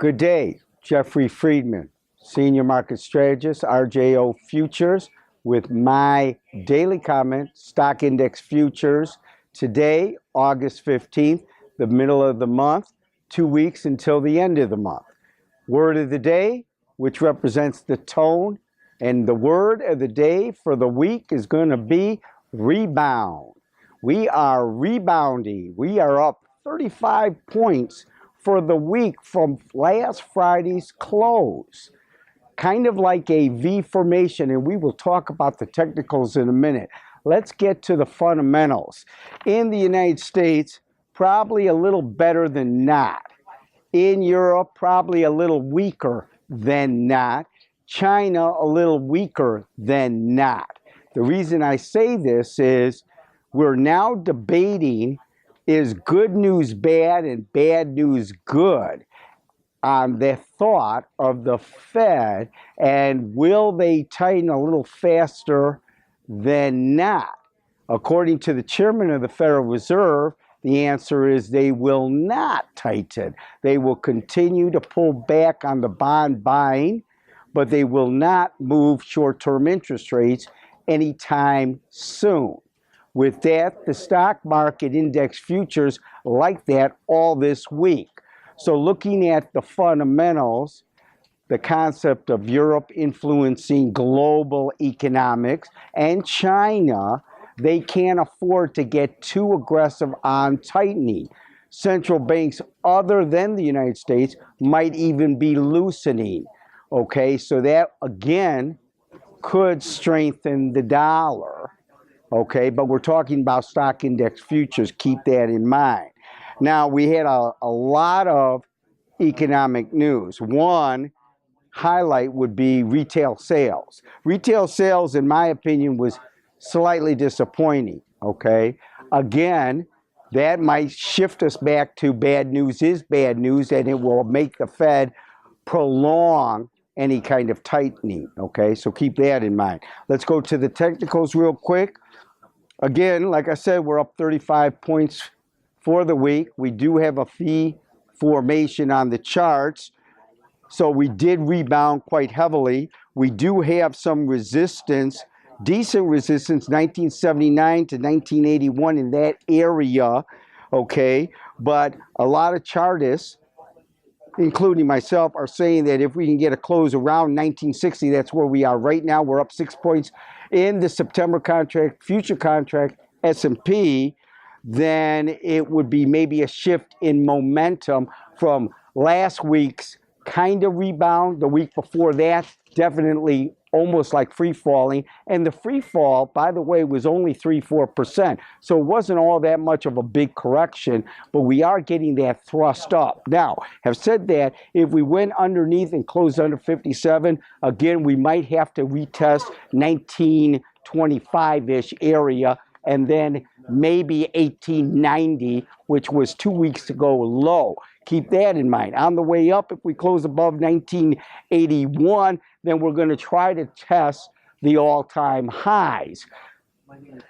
Good day, Jeffrey Friedman, Senior Market Strategist, RJO Futures, with my daily comment, Stock Index Futures. Today, August 15th, the middle of the month, 2 weeks until the end of the month. Word of the day, which represents the tone, and the word of the day for the week is going to be rebound. We are rebounding. We are up 35 points for the week from last Friday's close. Kind of like a V formation, and we will talk about the technicals in a minute. Let's get to the fundamentals. In the United States, probably a little better than not. In Europe, probably a little weaker than not. China, a little weaker than not. The reason I say this is we're now debating, is good news bad and bad news good, on the thought of the Fed, and will they tighten a little faster than not? According to the chairman of the Federal Reserve, the answer is they will not tighten. They will continue to pull back on the bond buying, but they will not move short-term interest rates anytime soon. With that, the stock market index futures like that all this week. So looking at the fundamentals, the concept of Europe influencing global economics and China, they can't afford to get too aggressive on tightening. Central banks other than the United States might even be loosening. Okay, so that again could strengthen the dollar. Okay, but we're talking about stock index futures. Keep that in mind. Now, we had a lot of economic news. One highlight would be retail sales. Retail sales, in my opinion, was slightly disappointing. Okay, again, that might shift us back to bad news is bad news, and it will make the Fed prolong any kind of tightening. Okay, so keep that in mind. Let's go to the technicals real quick. Again, like I said, we're up 35 points for the week. We do have a V formation on the charts, so we did rebound quite heavily. We do have some resistance, decent resistance, 1979 to 1981 in that area, okay? But a lot of chartists, including myself, are saying that if we can get a close around 1960, that's where we are right now. We're up 6 points in the September contract, future contract, S&P, then it would be maybe a shift in momentum from last week's kind of rebound. The week before that, definitely almost like free falling. And the free fall, by the way, was only 3-4%. So it wasn't all that much of a big correction, but we are getting that thrust up. Now, have said that, if we went underneath and closed under 57, again, we might have to retest 1925-ish area, and then maybe 1890, which was 2 weeks ago low. Keep that in mind. On the way up, if we close above 1981, then we're going to try to test the all-time highs.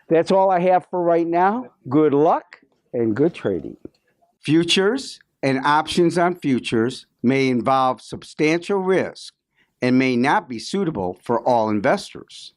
That's all I have for right now. Good luck and good trading. Futures and options on futures may involve substantial risk and may not be suitable for all investors.